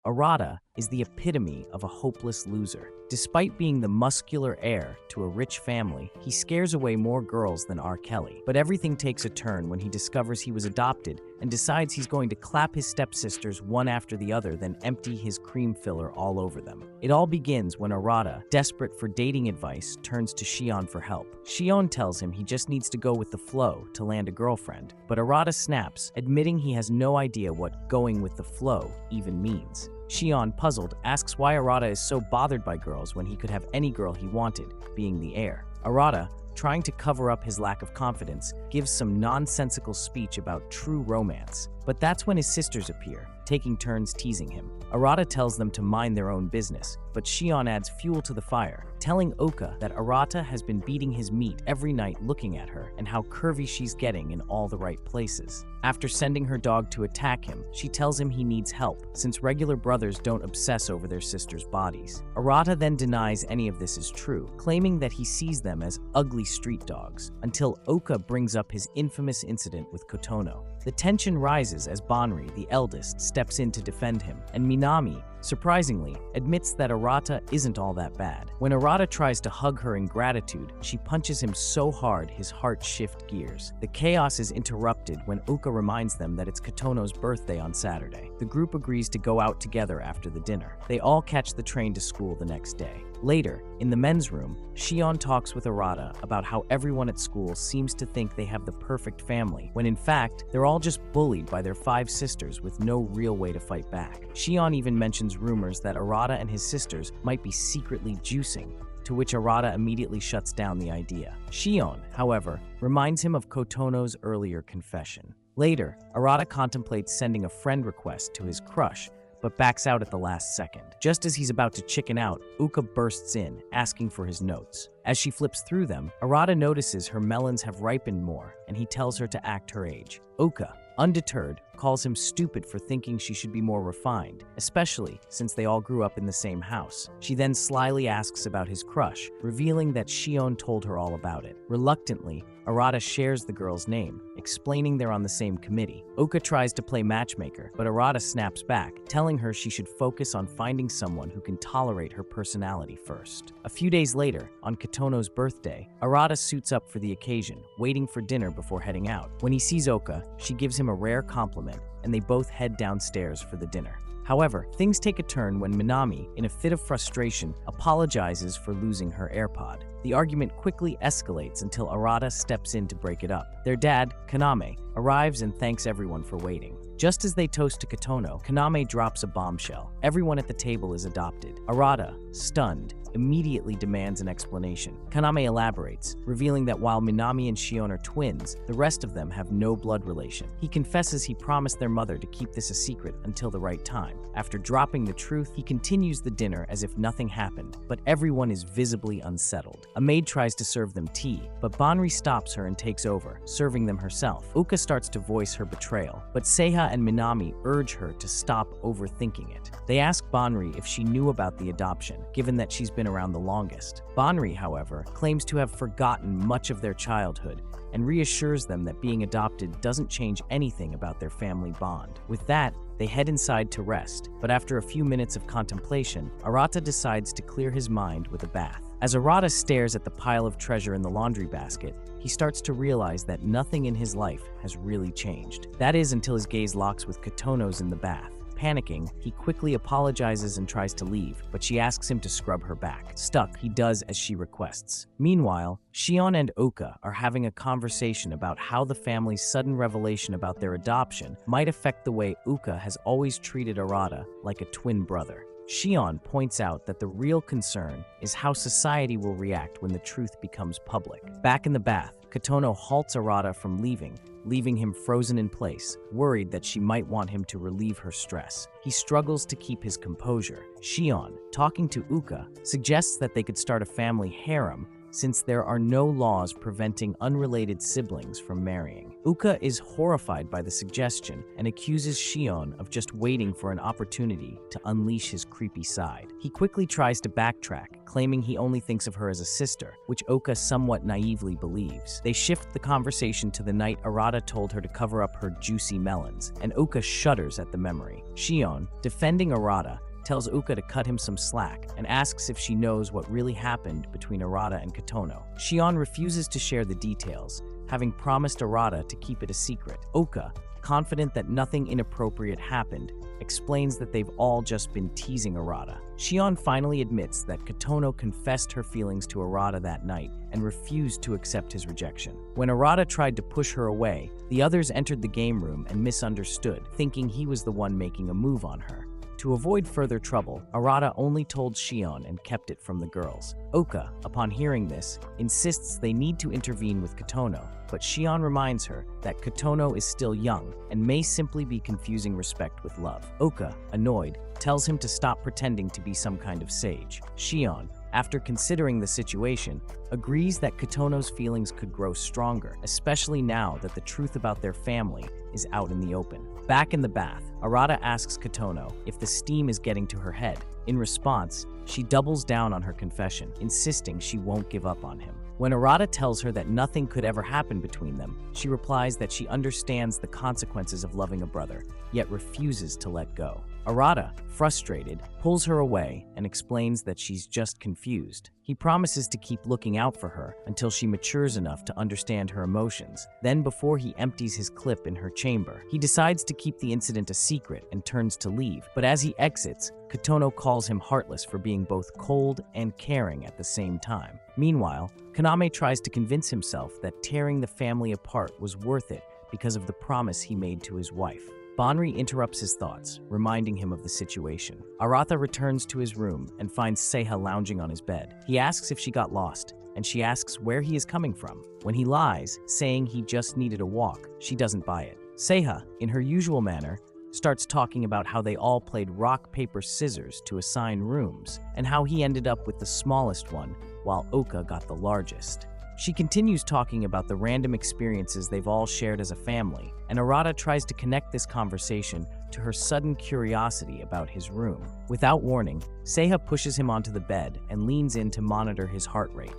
Arata is the epitome of a hopeless loser. Despite being the muscular heir to a rich family, he scares away more girls than R. Kelly. But everything takes a turn when he discovers he was adopted and decides he's going to clap his stepsisters one after the other, then empty his cream filler all over them. It all begins when Arata, desperate for dating advice, turns to Shion for help. Shion tells him he just needs to go with the flow to land a girlfriend, but Arata snaps, admitting he has no idea what going with the flow even means. Shion, puzzled, asks why Arata is so bothered by girls when he could have any girl he wanted, being the heir. Arata, trying to cover up his lack of confidence, gives some nonsensical speech about true romance. But that's when his sisters appear, taking turns teasing him. Arata tells them to mind their own business, but Shion adds fuel to the fire, telling Oka that Arata has been beating his meat every night looking at her and how curvy she's getting in all the right places. After sending her dog to attack him, she tells him he needs help, since regular brothers don't obsess over their sisters' bodies. Arata then denies any of this is true, claiming that he sees them as ugly street dogs, until Oka brings up his infamous incident with Kotono. The tension rises as Banri, the eldest, steps in to defend him, and Minami, surprisingly, admits that Arata isn't all that bad. When Arata tries to hug her in gratitude, she punches him so hard his heart shifts gears. The chaos is interrupted when Oka reminds them that it's Kotono's birthday on Saturday. The group agrees to go out together after the dinner. They all catch the train to school the next day. Later, in the men's room, Shion talks with Arata about how everyone at school seems to think they have the perfect family, when in fact, they're all just bullied by their 5 sisters with no real way to fight back. Shion even mentions rumors that Arata and his sisters might be secretly juicing, to which Arata immediately shuts down the idea. Shion, however, reminds him of Kotono's earlier confession. Later, Arata contemplates sending a friend request to his crush, but backs out at the last second. Just as he's about to chicken out, Uka bursts in, asking for his notes. As she flips through them, Arata notices her melons have ripened more, and he tells her to act her age. Uka, undeterred, calls him stupid for thinking she should be more refined, especially since they all grew up in the same house. She then slyly asks about his crush, revealing that Shion told her all about it. Reluctantly, Arata shares the girl's name, explaining they're on the same committee. Oka tries to play matchmaker, but Arata snaps back, telling her she should focus on finding someone who can tolerate her personality first. A few days later, on Kotono's birthday, Arata suits up for the occasion, waiting for dinner before heading out. When he sees Oka, she gives him a rare compliment, and they both head downstairs for the dinner. However, things take a turn when Minami, in a fit of frustration, apologizes for losing her AirPod. The argument quickly escalates until Arata steps in to break it up. Their dad, Kaname, arrives and thanks everyone for waiting. Just as they toast to Kotono, Kaname drops a bombshell. Everyone at the table is adopted. Arata, stunned, immediately demands an explanation. Kaname elaborates, revealing that while Minami and Shion are twins, the rest of them have no blood relation. He confesses he promised their mother to keep this a secret until the right time. After dropping the truth, he continues the dinner as if nothing happened, but everyone is visibly unsettled. A maid tries to serve them tea, but Banri stops her and takes over, serving them herself. Uka starts to voice her betrayal, but Seiha and Minami urge her to stop overthinking it. They ask Banri if she knew about the adoption, given that she's been around the longest. Banri, however, claims to have forgotten much of their childhood and reassures them that being adopted doesn't change anything about their family bond. With that, they head inside to rest, but after a few minutes of contemplation, Arata decides to clear his mind with a bath. As Arata stares at the pile of treasure in the laundry basket, he starts to realize that nothing in his life has really changed. That is until his gaze locks with Kotono's in the bath. Panicking, he quickly apologizes and tries to leave, but she asks him to scrub her back. Stuck, he does as she requests. Meanwhile, Shion and Oka are having a conversation about how the family's sudden revelation about their adoption might affect the way Uka has always treated Arata like a twin brother. Shion points out that the real concern is how society will react when the truth becomes public. Back in the bath, Kotono halts Arata from leaving him frozen in place, worried that she might want him to relieve her stress. He struggles to keep his composure. Shion, talking to Uka, suggests that they could start a family harem since there are no laws preventing unrelated siblings from marrying. Uka is horrified by the suggestion and accuses Shion of just waiting for an opportunity to unleash his creepy side. He quickly tries to backtrack, claiming he only thinks of her as a sister, which Uka somewhat naively believes. They shift the conversation to the night Arata told her to cover up her juicy melons, and Uka shudders at the memory. Shion, defending Arata, tells Uka to cut him some slack and asks if she knows what really happened between Arata and Kotono. Shion refuses to share the details, having promised Arata to keep it a secret. Uka, confident that nothing inappropriate happened, explains that they've all just been teasing Arata. Shion finally admits that Kotono confessed her feelings to Arata that night and refused to accept his rejection. When Arata tried to push her away, the others entered the game room and misunderstood, thinking he was the one making a move on her. To avoid further trouble, Arata only told Shion and kept it from the girls. Uka, upon hearing this, insists they need to intervene with Kotono, but Shion reminds her that Kotono is still young and may simply be confusing respect with love. Uka, annoyed, tells him to stop pretending to be some kind of sage. Shion, after considering the situation, agrees that Kotono's feelings could grow stronger, especially now that the truth about their family is out in the open. Back in the bath, Arata asks Kotono if the steam is getting to her head. In response, she doubles down on her confession, insisting she won't give up on him. When Arata tells her that nothing could ever happen between them, she replies that she understands the consequences of loving a brother, yet refuses to let go. Arata, frustrated, pulls her away and explains that she's just confused. He promises to keep looking out for her until she matures enough to understand her emotions. Then, before he empties his clip in her chamber, he decides to keep the incident a secret and turns to leave. But as he exits, Kotono calls him heartless for being both cold and caring at the same time. Meanwhile, Kaname tries to convince himself that tearing the family apart was worth it because of the promise he made to his wife. Banri interrupts his thoughts, reminding him of the situation. Arata returns to his room and finds Seiha lounging on his bed. He asks if she got lost, and she asks where he is coming from. When he lies, saying he just needed a walk, she doesn't buy it. Seiha, in her usual manner, starts talking about how they all played rock, paper, scissors to assign rooms, and how he ended up with the smallest one, while Uka got the largest. She continues talking about the random experiences they've all shared as a family, and Arata tries to connect this conversation to her sudden curiosity about his room. Without warning, Seiha pushes him onto the bed and leans in to monitor his heart rate.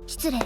失礼。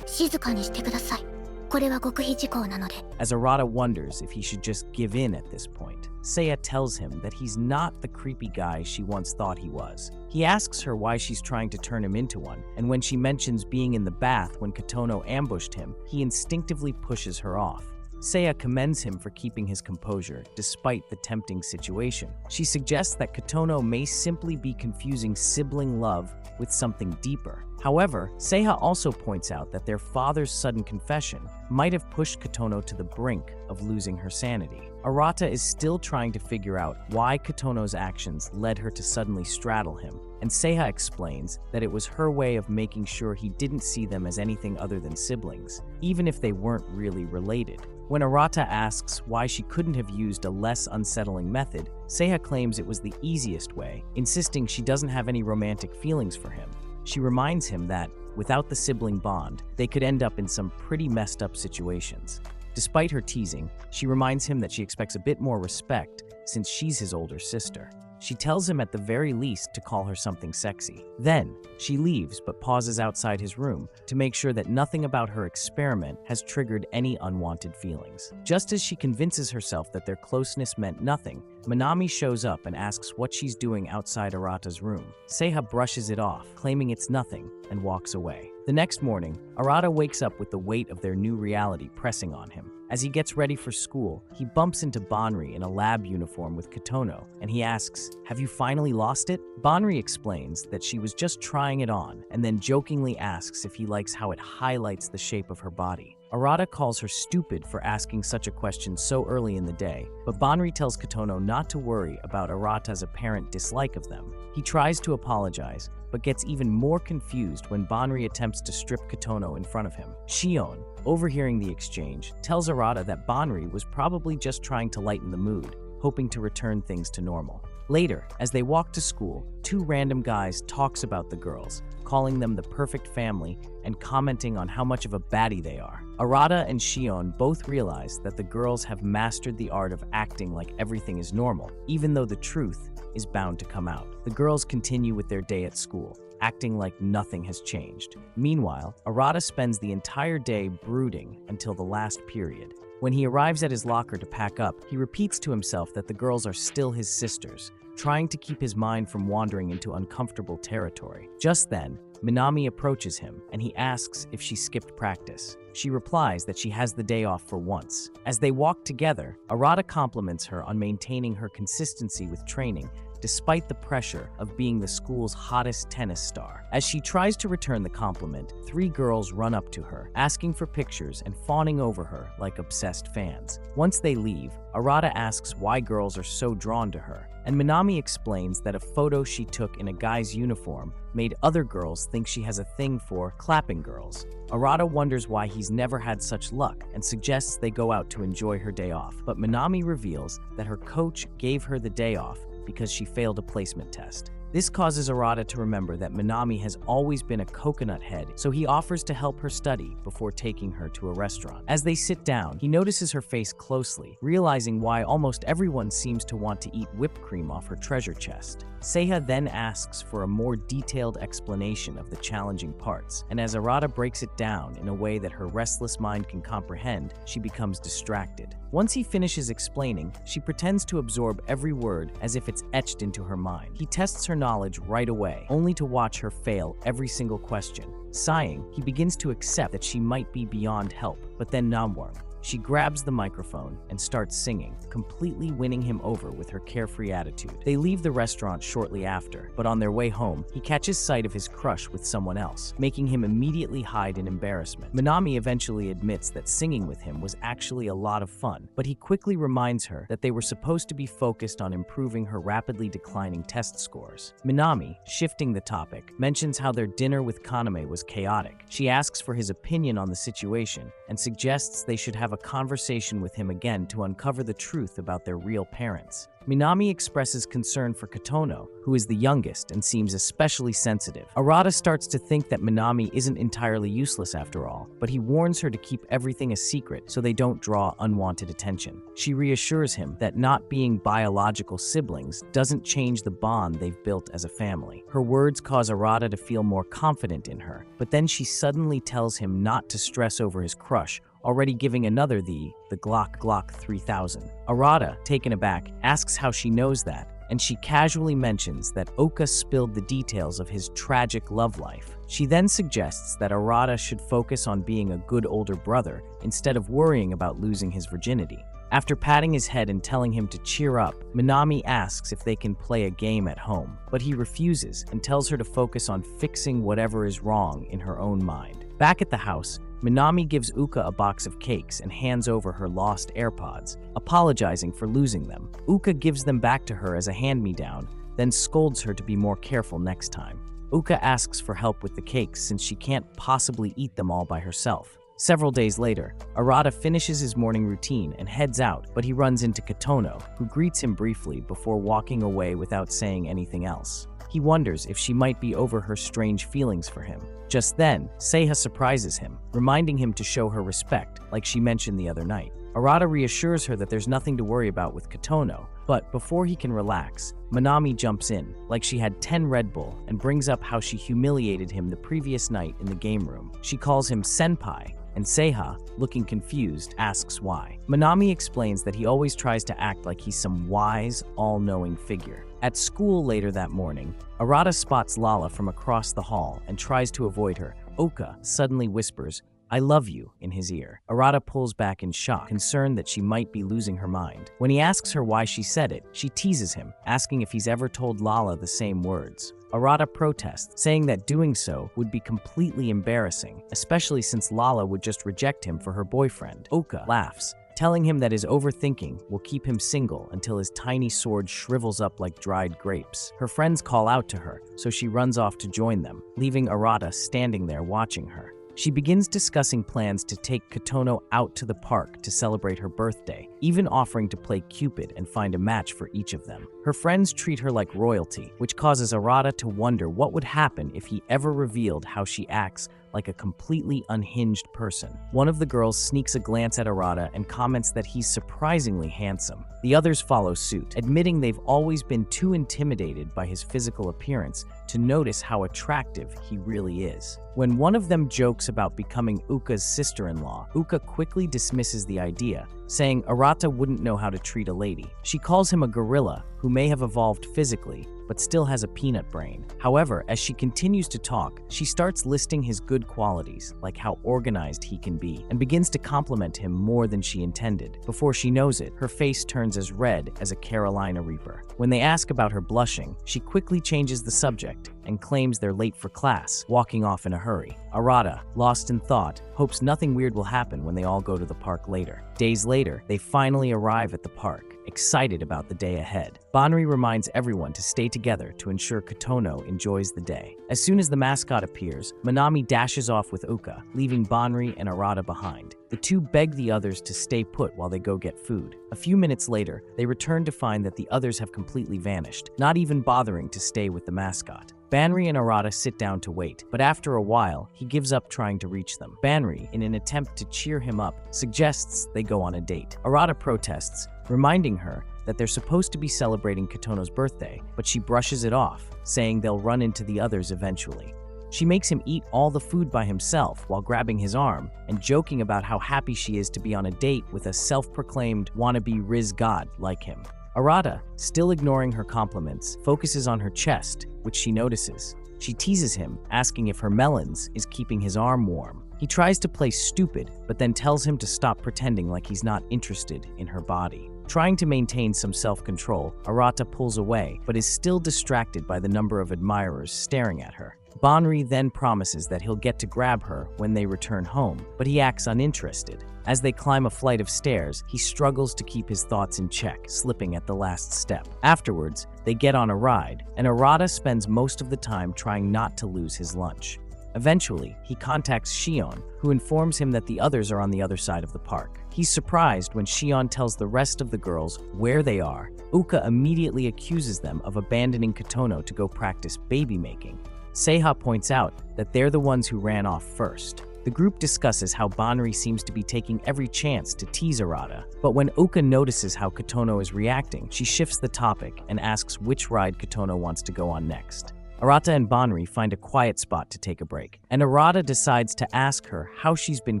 静かにしてください。これは極秘事項なので。As Arata wonders if he should just give in at this point, Seiya tells him that he's not the creepy guy she once thought he was. He asks her why she's trying to turn him into one, and when she mentions being in the bath when Kotono ambushed him, he instinctively pushes her off. Seiya commends him for keeping his composure despite the tempting situation. She suggests that Kotono may simply be confusing sibling love with something deeper. However, Seiha also points out that their father's sudden confession might have pushed Kotono to the brink of losing her sanity. Arata is still trying to figure out why Kotono's actions led her to suddenly straddle him, and Seiha explains that it was her way of making sure he didn't see them as anything other than siblings, even if they weren't really related. When Arata asks why she couldn't have used a less unsettling method, Seiha claims it was the easiest way, insisting she doesn't have any romantic feelings for him. She reminds him that, without the sibling bond, they could end up in some pretty messed up situations. Despite her teasing, she reminds him that she expects a bit more respect since she's his older sister. She tells him at the very least to call her something sexy. Then, she leaves but pauses outside his room to make sure that nothing about her experiment has triggered any unwanted feelings. Just as she convinces herself that their closeness meant nothing, Manami shows up and asks what she's doing outside Arata's room. Seiha brushes it off, claiming it's nothing, and walks away. The next morning, Arata wakes up with the weight of their new reality pressing on him. As he gets ready for school, he bumps into Banri in a lab uniform with Kotono, and he asks, "Have you finally lost it?" Banri explains that she was just trying it on, and then jokingly asks if he likes how it highlights the shape of her body. Arata calls her stupid for asking such a question so early in the day, but Banri tells Kotono not to worry about Arata's apparent dislike of them. He tries to apologize, but gets even more confused when Banri attempts to strip Kotono in front of him. Shion, overhearing the exchange, tells Arata that Banri was probably just trying to lighten the mood, hoping to return things to normal. Later, as they walk to school, two random guys talks about the girls, calling them the perfect family and commenting on how much of a baddie they are. Arata and Shion both realize that the girls have mastered the art of acting like everything is normal, even though the truth is bound to come out. The girls continue with their day at school, acting like nothing has changed. Meanwhile, Arata spends the entire day brooding until the last period. When he arrives at his locker to pack up, he repeats to himself that the girls are still his sisters, trying to keep his mind from wandering into uncomfortable territory. Just then, Minami approaches him, and he asks if she skipped practice. She replies that she has the day off for once. As they walk together, Arata compliments her on maintaining her consistency with training, despite the pressure of being the school's hottest tennis star. As she tries to return the compliment, 3 girls run up to her, asking for pictures and fawning over her like obsessed fans. Once they leave, Arata asks why girls are so drawn to her, and Minami explains that a photo she took in a guy's uniform made other girls think she has a thing for clapping girls. Arata wonders why he's never had such luck and suggests they go out to enjoy her day off, but Minami reveals that her coach gave her the day off because she failed a placement test. This causes Arata to remember that Minami has always been a coconut head, so he offers to help her study before taking her to a restaurant. As they sit down, he notices her face closely, realizing why almost everyone seems to want to eat whipped cream off her treasure chest. Seiha then asks for a more detailed explanation of the challenging parts, and as Arata breaks it down in a way that her restless mind can comprehend, she becomes distracted. Once he finishes explaining, she pretends to absorb every word as if it's etched into her mind. He tests her knowledge right away, only to watch her fail every single question. Sighing, he begins to accept that she might be beyond help, but then Namwang. She grabs the microphone and starts singing, completely winning him over with her carefree attitude. They leave the restaurant shortly after, but on their way home, he catches sight of his crush with someone else, making him immediately hide in embarrassment. Minami eventually admits that singing with him was actually a lot of fun, but he quickly reminds her that they were supposed to be focused on improving her rapidly declining test scores. Minami, shifting the topic, mentions how their dinner with Kaname was chaotic. She asks for his opinion on the situation and suggests they should have a conversation with him again to uncover the truth about their real parents. Minami expresses concern for Kotono, who is the youngest and seems especially sensitive. Arata starts to think that Minami isn't entirely useless after all, but he warns her to keep everything a secret so they don't draw unwanted attention. She reassures him that not being biological siblings doesn't change the bond they've built as a family. Her words cause Arata to feel more confident in her, but then she suddenly tells him not to stress over his crush, already giving another the Glock 3000. Arata, taken aback, asks how she knows that, and she casually mentions that Oka spilled the details of his tragic love life. She then suggests that Arata should focus on being a good older brother instead of worrying about losing his virginity. After patting his head and telling him to cheer up, Minami asks if they can play a game at home, but he refuses and tells her to focus on fixing whatever is wrong in her own mind. Back at the house, Minami gives Uka a box of cakes and hands over her lost AirPods, apologizing for losing them. Uka gives them back to her as a hand-me-down, then scolds her to be more careful next time. Uka asks for help with the cakes since she can't possibly eat them all by herself. Several days later, Arata finishes his morning routine and heads out, but he runs into Kotono, who greets him briefly before walking away without saying anything else. He wonders if she might be over her strange feelings for him. Just then, Seiha surprises him, reminding him to show her respect, like she mentioned the other night. Arata reassures her that there's nothing to worry about with Kotono, but before he can relax, Minami jumps in, like she had 10 Red Bull, and brings up how she humiliated him the previous night in the game room. She calls him Senpai, and Seiha, looking confused, asks why. Minami explains that he always tries to act like he's some wise, all-knowing figure. At school later that morning, Arata spots Lala from across the hall and tries to avoid her. Oka suddenly whispers, "I love you," in his ear. Arata pulls back in shock, concerned that she might be losing her mind. When he asks her why she said it, she teases him, asking if he's ever told Lala the same words. Arata protests, saying that doing so would be completely embarrassing, especially since Lala would just reject him for her boyfriend. Oka laughs, telling him that his overthinking will keep him single until his tiny sword shrivels up like dried grapes. Her friends call out to her, so she runs off to join them, leaving Arata standing there watching her. She begins discussing plans to take Kotono out to the park to celebrate her birthday, even offering to play Cupid and find a match for each of them. Her friends treat her like royalty, which causes Arata to wonder what would happen if he ever revealed how she acts like a completely unhinged person. One of the girls sneaks a glance at Arata and comments that he's surprisingly handsome. The others follow suit, admitting they've always been too intimidated by his physical appearance to notice how attractive he really is. When one of them jokes about becoming Uka's sister-in-law, Uka quickly dismisses the idea, saying Arata wouldn't know how to treat a lady. She calls him a gorilla who may have evolved physically, but still has a peanut brain. However, as she continues to talk, she starts listing his good qualities, like how organized he can be, and begins to compliment him more than she intended. Before she knows it, her face turns as red as a Carolina Reaper. When they ask about her blushing, she quickly changes the subject and claims they're late for class, walking off in a hurry. Arata, lost in thought, hopes nothing weird will happen when they all go to the park later. Days later, they finally arrive at the park, excited about the day ahead. Banri reminds everyone to stay together to ensure Kotono enjoys the day. As soon as the mascot appears, Minami dashes off with Uka, leaving Banri and Arata behind. The two beg the others to stay put while they go get food. A few minutes later, they return to find that the others have completely vanished, not even bothering to stay with the mascot. Banri and Arata sit down to wait, but after a while, he gives up trying to reach them. Banri, in an attempt to cheer him up, suggests they go on a date. Arata protests, reminding her that they're supposed to be celebrating Kotono's birthday, but she brushes it off, saying they'll run into the others eventually. She makes him eat all the food by himself while grabbing his arm and joking about how happy she is to be on a date with a self-proclaimed wannabe Riz god like him. Arata, still ignoring her compliments, focuses on her chest, which she notices. She teases him, asking if her melons is keeping his arm warm. He tries to play stupid, but then tells him to stop pretending like he's not interested in her body. Trying to maintain some self-control, Arata pulls away, but is still distracted by the number of admirers staring at her. Banri then promises that he'll get to grab her when they return home, but he acts uninterested. As they climb a flight of stairs, he struggles to keep his thoughts in check, slipping at the last step. Afterwards, they get on a ride, and Arata spends most of the time trying not to lose his lunch. Eventually, he contacts Shion, who informs him that the others are on the other side of the park. He's surprised when Shion tells the rest of the girls where they are. Uka immediately accuses them of abandoning Kotono to go practice baby making. Seiha points out that they're the ones who ran off first. The group discusses how Banri seems to be taking every chance to tease Arata, but when Uka notices how Kotono is reacting, she shifts the topic and asks which ride Kotono wants to go on next. Arata and Banri find a quiet spot to take a break, and Arata decides to ask her how she's been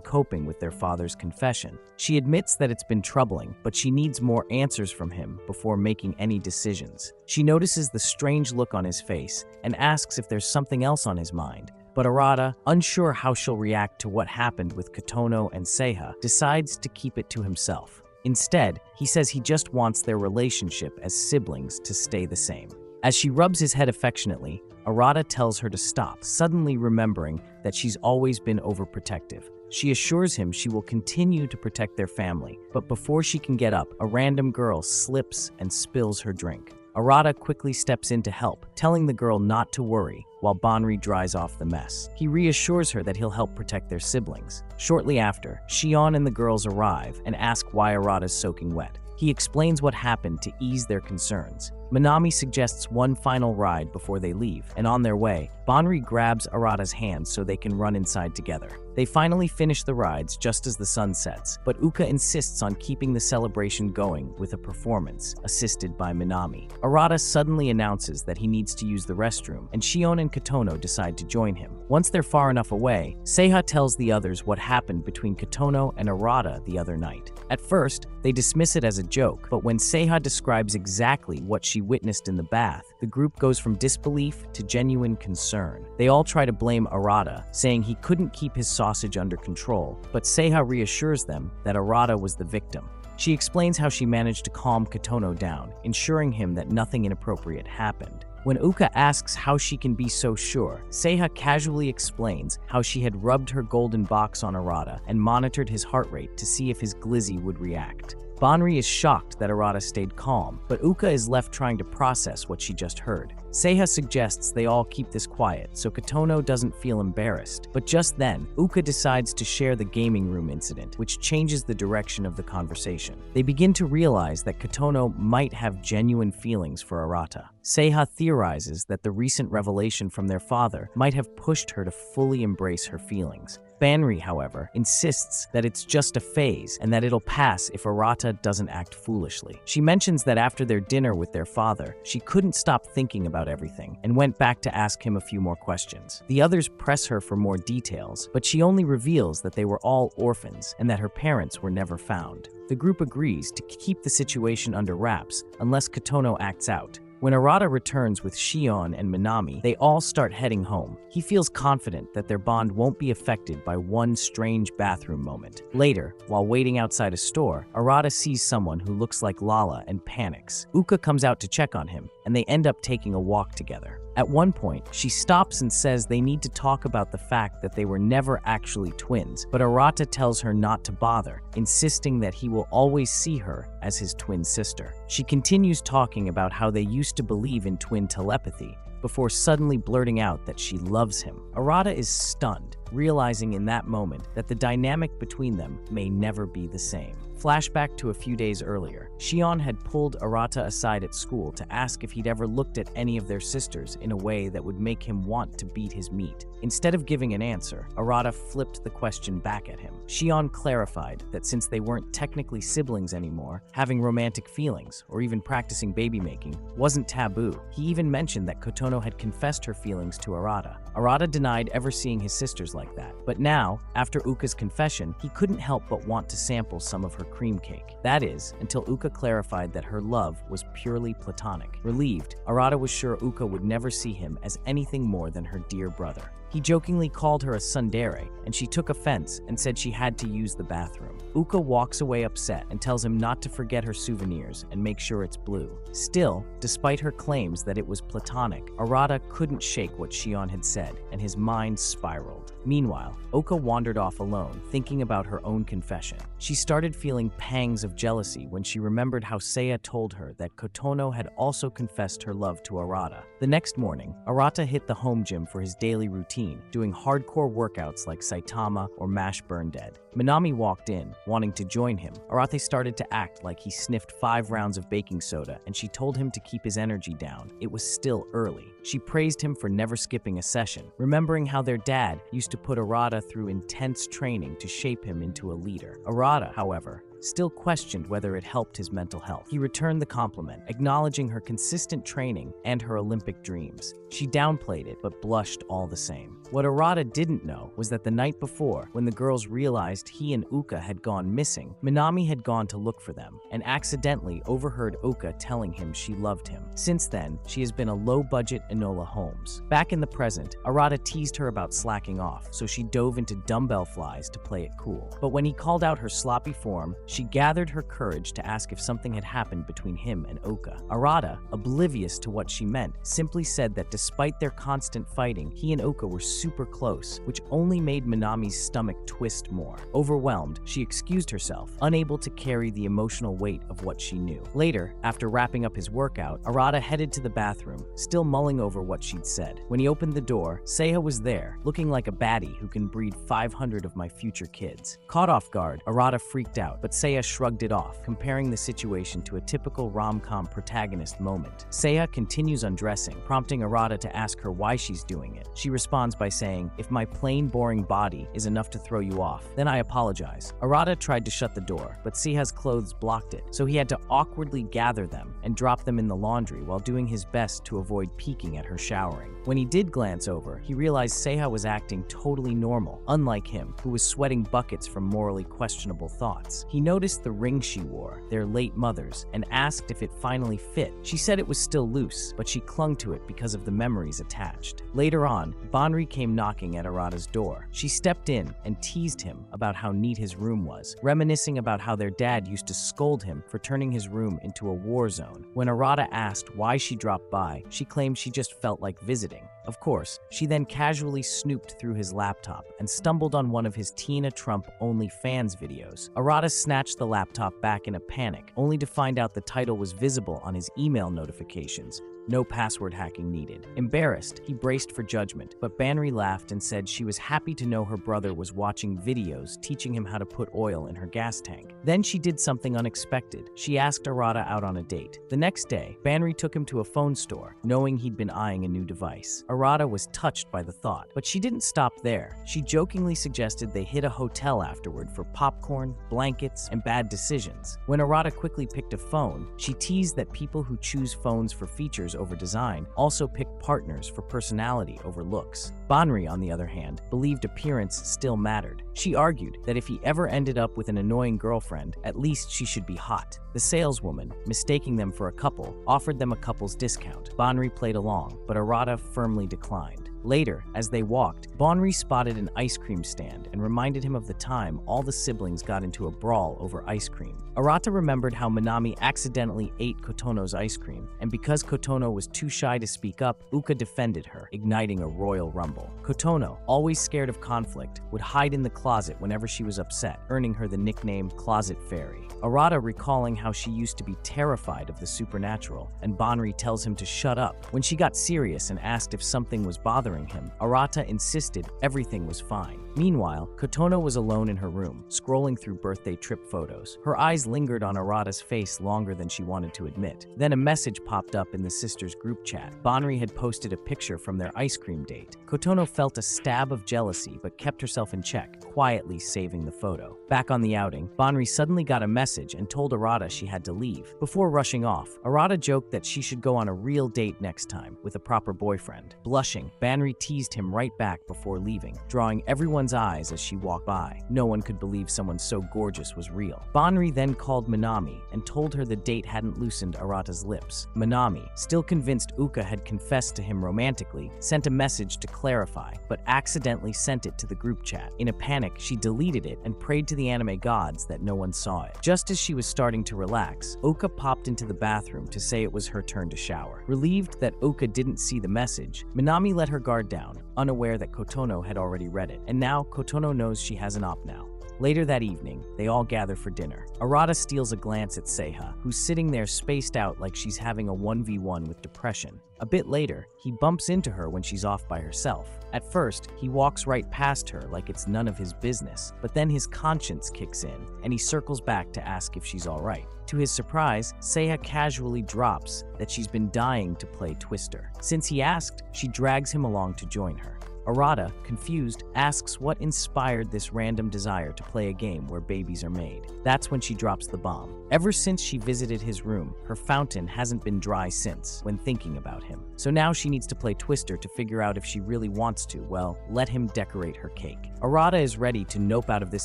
coping with their father's confession. She admits that it's been troubling, but she needs more answers from him before making any decisions. She notices the strange look on his face and asks if there's something else on his mind. But Arata, unsure how she'll react to what happened with Kotono and Seiha, decides to keep it to himself. Instead, he says he just wants their relationship as siblings to stay the same. As she rubs his head affectionately, Arata tells her to stop, suddenly remembering that she's always been overprotective. She assures him she will continue to protect their family, but before she can get up, a random girl slips and spills her drink. Arata quickly steps in to help, telling the girl not to worry, while Banri dries off the mess. He reassures her that he'll help protect their siblings. Shortly after, Shion and the girls arrive and ask why Arata's soaking wet. He explains what happened to ease their concerns. Minami suggests one final ride before they leave, and on their way, Banri grabs Arata's hand so they can run inside together. They finally finish the rides just as the sun sets, but Uka insists on keeping the celebration going with a performance, assisted by Minami. Arata suddenly announces that he needs to use the restroom, and Shion and Kotono decide to join him. Once they're far enough away, Seiha tells the others what happened between Kotono and Arata the other night. At first, they dismiss it as a joke, but when Seiha describes exactly what she witnessed in the bath, the group goes from disbelief to genuine concern. They all try to blame Arata, saying he couldn't keep his sausage under control, but Seiha reassures them that Arata was the victim. She explains how she managed to calm Kotono down, ensuring him that nothing inappropriate happened. When Uka asks how she can be so sure, Seiha casually explains how she had rubbed her golden box on Arata and monitored his heart rate to see if his glizzy would react. Banri is shocked that Arata stayed calm, but Uka is left trying to process what she just heard. Seiha suggests they all keep this quiet so Kotono doesn't feel embarrassed, but just then, Uka decides to share the gaming room incident, which changes the direction of the conversation. They begin to realize that Kotono might have genuine feelings for Arata. Seiha theorizes that the recent revelation from their father might have pushed her to fully embrace her feelings. Banri, however, insists that it's just a phase and that it'll pass if Arata doesn't act foolishly. She mentions that after their dinner with their father, she couldn't stop thinking about everything and went back to ask him a few more questions. The others press her for more details, but she only reveals that they were all orphans and that her parents were never found. The group agrees to keep the situation under wraps unless Kotono acts out. When Arata returns with Shion and Minami, they all start heading home. He feels confident that their bond won't be affected by one strange bathroom moment. Later, while waiting outside a store, Arata sees someone who looks like Lala and panics. Uka comes out to check on him, and they end up taking a walk together. At one point, she stops and says they need to talk about the fact that they were never actually twins, but Arata tells her not to bother, insisting that he will always see her as his twin sister. She continues talking about how they used to believe in twin telepathy, before suddenly blurting out that she loves him. Arata is stunned, realizing in that moment that the dynamic between them may never be the same. Flashback to a few days earlier. Shion had pulled Arata aside at school to ask if he'd ever looked at any of their sisters in a way that would make him want to beat his meat. Instead of giving an answer, Arata flipped the question back at him. Shion clarified that since they weren't technically siblings anymore, having romantic feelings, or even practicing baby-making, wasn't taboo. He even mentioned that Kotono had confessed her feelings to Arata. Arata denied ever seeing his sisters like that, but now, after Uka's confession, he couldn't help but want to sample some of her cream cake. That is, until Uka clarified that her love was purely platonic. Relieved, Arata was sure Uka would never see him as anything more than her dear brother. He jokingly called her a tsundere, and she took offense and said she had to use the bathroom. Uka walks away upset and tells him not to forget her souvenirs and make sure it's blue. Still, despite her claims that it was platonic, Arata couldn't shake what Shion had said, and his mind spiraled. Meanwhile, Uka wandered off alone, thinking about her own confession. She started feeling pangs of jealousy when she remembered how Seiya told her that Kotono had also confessed her love to Arata. The next morning, Arata hit the home gym for his daily routine, doing hardcore workouts like Saitama or Mash Burn Dead. Minami walked in, wanting to join him. Arata started to act like he sniffed 5 rounds of baking soda, and she told him to keep his energy down. It was still early. She praised him for never skipping a session, remembering how their dad used to put Arata through intense training to shape him into a leader. Arata, however, still questioned whether it helped his mental health. He returned the compliment, acknowledging her consistent training and her Olympic dreams. She downplayed it, but blushed all the same. What Arata didn't know was that the night before, when the girls realized he and Uka had gone missing, Minami had gone to look for them and accidentally overheard Uka telling him she loved him. Since then, she has been a low-budget Enola Holmes. Back in the present, Arata teased her about slacking off, so she dove into dumbbell flies to play it cool. But when he called out her sloppy form, she gathered her courage to ask if something had happened between him and Uka. Arata, oblivious to what she meant, simply said that despite their constant fighting, he and Uka were super close, which only made Minami's stomach twist more. Overwhelmed, she excused herself, unable to carry the emotional weight of what she knew. Later, after wrapping up his workout, Arata headed to the bathroom, still mulling over what she'd said. When he opened the door, Seiya was there, looking like a baddie who can breed 500 of my future kids. Caught off guard, Arata freaked out, but Seiya shrugged it off, comparing the situation to a typical rom-com protagonist moment. Seiya continues undressing, prompting Arata to ask her why she's doing it. She responds by saying, "If my plain, boring body is enough to throw you off, then I apologize." Arata tried to shut the door, but Seiya's clothes blocked it, so he had to awkwardly gather them and drop them in the laundry while doing his best to avoid peeking at her showering. When he did glance over, he realized Seiya was acting totally normal, unlike him, who was sweating buckets from morally questionable thoughts. He noticed the ring she wore, their late mother's, and asked if it finally fit. She said it was still loose, but she clung to it because of the memories attached. Later on, Banri came knocking at Arata's door. She stepped in and teased him about how neat his room was, reminiscing about how their dad used to scold him for turning his room into a war zone. When Arata asked why she dropped by, she claimed she just felt like visiting. Of course, she then casually snooped through his laptop and stumbled on one of his Tina Trump OnlyFans videos. Arata snatched the laptop back in a panic, only to find out the title was visible on his email notifications. No password hacking needed. Embarrassed, he braced for judgment, but Banri laughed and said she was happy to know her brother was watching videos teaching him how to put oil in her gas tank. Then she did something unexpected. She asked Arata out on a date. The next day, Banri took him to a phone store, knowing he'd been eyeing a new device. Arata was touched by the thought, but she didn't stop there. She jokingly suggested they hit a hotel afterward for popcorn, blankets, and bad decisions. When Arata quickly picked a phone, she teased that people who choose phones for features over design also pick partners for personality over looks. Banri, on the other hand, believed appearance still mattered. She argued that if he ever ended up with an annoying girlfriend, at least she should be hot. The saleswoman, mistaking them for a couple, offered them a couple's discount. Banri played along, but Arata firmly declined. Later, as they walked, Banri spotted an ice cream stand and reminded him of the time all the siblings got into a brawl over ice cream. Arata remembered how Minami accidentally ate Kotono's ice cream, and because Kotono was too shy to speak up, Uka defended her, igniting a royal rumble. Kotono, always scared of conflict, would hide in the closet whenever she was upset, earning her the nickname Closet Fairy. Arata recalling how she used to be terrified of the supernatural, and Banri tells him to shut up. When she got serious and asked if something was bothering him, Arata insisted everything was fine. Meanwhile, Kotono was alone in her room, scrolling through birthday trip photos. Her eyes lingered on Arata's face longer than she wanted to admit. Then a message popped up in the sisters' group chat. Banri had posted a picture from their ice cream date. Kotono felt a stab of jealousy but kept herself in check, quietly saving the photo. Back on the outing, Banri suddenly got a message and told Arata she had to leave. Before rushing off, Arata joked that she should go on a real date next time, with a proper boyfriend. Blushing, Banri teased him right back before leaving, drawing everyone's eyes as she walked by. No one could believe someone so gorgeous was real. Banri then called Minami and told her the date hadn't loosened Arata's lips. Minami, still convinced Uka had confessed to him romantically, sent a message to clarify, but accidentally sent it to the group chat. In a panic, she deleted it and prayed to the anime gods that no one saw it. Just as she was starting to relax, Uka popped into the bathroom to say it was her turn to shower. Relieved that Uka didn't see the message, Minami let her guard down, unaware that Kotono had already read it, and now Kotono knows she has an op now. Later that evening, they all gather for dinner. Arata steals a glance at Seiha, who's sitting there spaced out like she's having a 1v1 with depression. A bit later, he bumps into her when she's off by herself. At first, he walks right past her like it's none of his business, but then his conscience kicks in, and he circles back to ask if she's alright. To his surprise, Seiha casually drops that she's been dying to play Twister. Since he asked, she drags him along to join her. Arata, confused, asks what inspired this random desire to play a game where babies are made. That's when she drops the bomb. Ever since she visited his room, her fountain hasn't been dry since, when thinking about him. So now she needs to play Twister to figure out if she really wants to, well, let him decorate her cake. Arata is ready to nope out of this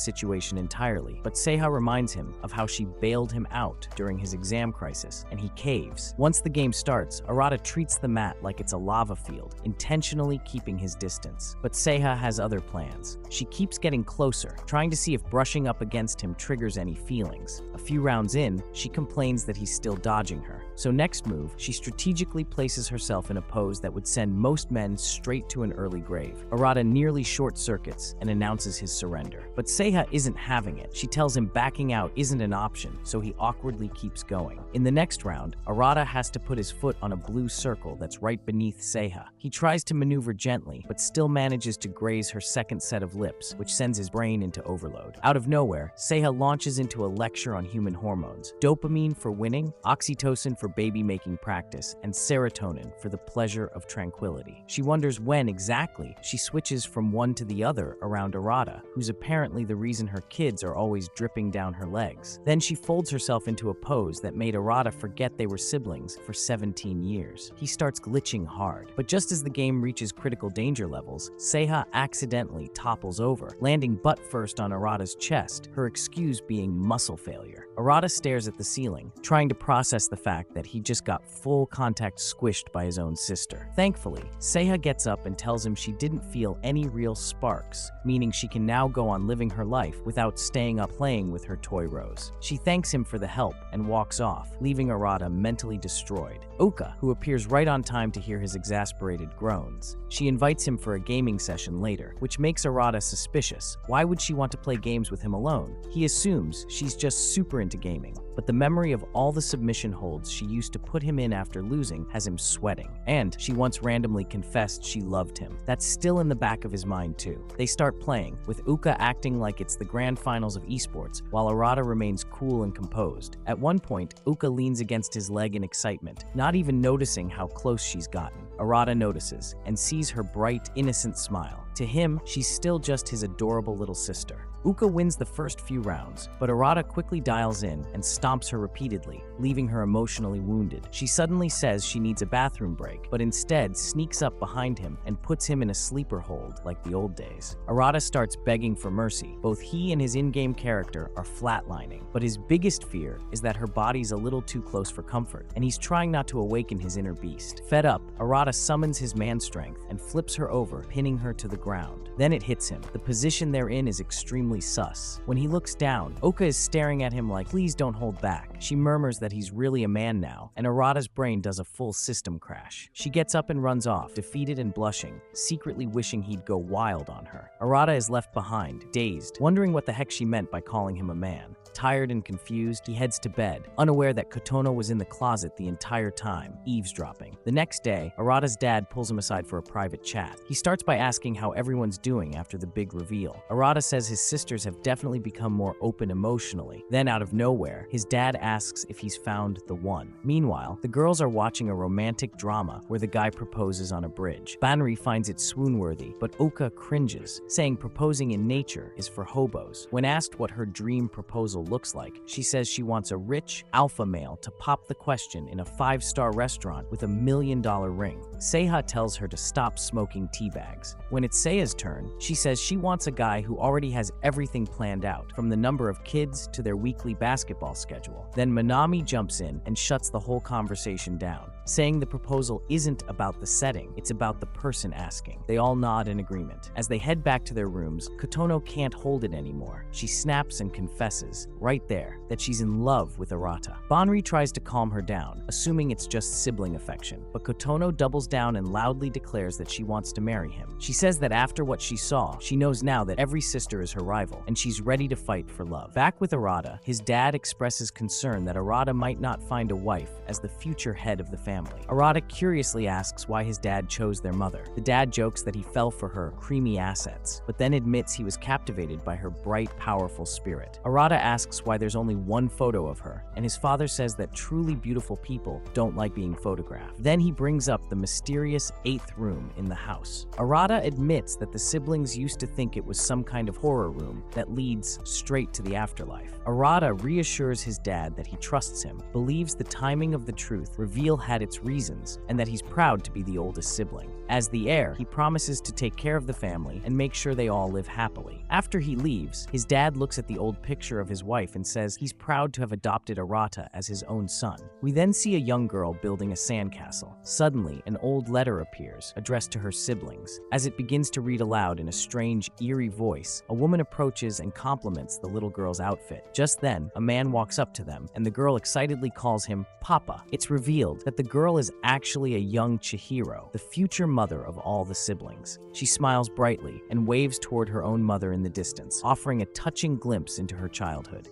situation entirely, but Seiha reminds him of how she bailed him out during his exam crisis, and he caves. Once the game starts, Arata treats the mat like it's a lava field, intentionally keeping his distance. But Seiha has other plans. She keeps getting closer, trying to see if brushing up against him triggers any feelings. A few rounds in, she complains that he's still dodging her. So next move, she strategically places herself in a pose that would send most men straight to an early grave. Arata nearly short circuits and announces his surrender. But Seiha isn't having it. She tells him backing out isn't an option, so he awkwardly keeps going. In the next round, Arata has to put his foot on a blue circle that's right beneath Seiha. He tries to maneuver gently, but still manages to graze her second set of lips, which sends his brain into overload. Out of nowhere, Seiha launches into a lecture on human hormones: dopamine for winning, oxytocin for baby-making practice, and serotonin for the pleasure of tranquility. She wonders when exactly she switches from one to the other around Arata, who's apparently the reason her kids are always dripping down her legs. Then she folds herself into a pose that made Arata forget they were siblings for 17 years. He starts glitching hard, but just as the game reaches critical danger levels, Seiha accidentally topples over, landing butt first on Arata's chest, her excuse being muscle failure. Arata stares at the ceiling, trying to process the fact that that he just got full contact squished by his own sister. Thankfully, Seiha gets up and tells him she didn't feel any real sparks, meaning she can now go on living her life without staying up playing with her toy Rose. She thanks him for the help and walks off, leaving Arata mentally destroyed. Uka, who appears right on time to hear his exasperated groans. She invites him for a gaming session later, which makes Arata suspicious. Why would she want to play games with him alone? He assumes she's just super into gaming, but the memory of all the submission holds she used to put him in after losing has him sweating. And she once randomly confessed she loved him. That's still in the back of his mind too. They start playing, with Uka acting like it's the grand finals of esports, while Arata remains cool and composed. At one point, Uka leans against his leg in excitement, not even noticing how close she's gotten. Arata notices and sees her bright, innocent smile. To him, she's still just his adorable little sister. Uka wins the first few rounds, but Arata quickly dials in and stomps her repeatedly, leaving her emotionally wounded. She suddenly says she needs a bathroom break, but instead sneaks up behind him and puts him in a sleeper hold like the old days. Arata starts begging for mercy. Both he and his in-game character are flatlining, but his biggest fear is that her body's a little too close for comfort, and he's trying not to awaken his inner beast. Fed up, Arata summons his man strength and flips her over, pinning her to the ground. Then it hits him. The position they're in is extremely sus. When he looks down, Uka is staring at him like, please don't hold back. She murmurs that he's really a man now, and Arata's brain does a full system crash. She gets up and runs off, defeated and blushing, secretly wishing he'd go wild on her. Arata is left behind, dazed, wondering what the heck she meant by calling him a man. Tired and confused, he heads to bed, unaware that Kotono was in the closet the entire time, eavesdropping. The next day, Arata's dad pulls him aside for a private chat. He starts by asking how everyone's doing after the big reveal. Arata says his sisters have definitely become more open emotionally. Then, out of nowhere, his dad asks if he's found the one. Meanwhile, the girls are watching a romantic drama where the guy proposes on a bridge. Banri finds it swoon-worthy, but Uka cringes, saying proposing in nature is for hobos. When asked what her dream proposal looks like, she says she wants a rich, alpha male to pop the question in a 5-star restaurant with $1 million ring. Seiha tells her to stop smoking tea bags. When it's Seiha's turn, she says she wants a guy who already has everything planned out, from the number of kids to their weekly basketball schedule. Then Manami jumps in and shuts the whole conversation down, saying the proposal isn't about the setting, it's about the person asking. They all nod in agreement. As they head back to their rooms, Kotono can't hold it anymore. She snaps and confesses, right there, that she's in love with Arata. Banri tries to calm her down, assuming it's just sibling affection, but Kotono doubles down and loudly declares that she wants to marry him. She says that after what she saw, she knows now that every sister is her rival, and she's ready to fight for love. Back with Arata, his dad expresses concern that Arata might not find a wife as the future head of the family. Arata curiously asks why his dad chose their mother. The dad jokes that he fell for her creamy assets, but then admits he was captivated by her bright, powerful spirit. Arata asks why there's only one photo of her, and his father says that truly beautiful people don't like being photographed. Then he brings up the mysterious 8th room in the house. Arata admits that the siblings used to think it was some kind of horror room that leads straight to the afterlife. Arata reassures his dad that he trusts him, believes the timing of the truth reveal had its reasons, and that he's proud to be the oldest sibling. As the heir, he promises to take care of the family and make sure they all live happily. After he leaves, his dad looks at the old picture of his wife and says he's proud to have adopted Arata as his own son. We then see a young girl building a sandcastle. Suddenly, an old letter appears, addressed to her siblings. As it begins to read aloud in a strange, eerie voice, a woman approaches and compliments the little girl's outfit. Just then, a man walks up to them, and the girl excitedly calls him Papa. It's revealed that the girl is actually a young Chihiro, the future mother of all the siblings. She smiles brightly and waves toward her own mother in the distance, offering a touching glimpse into her childhood.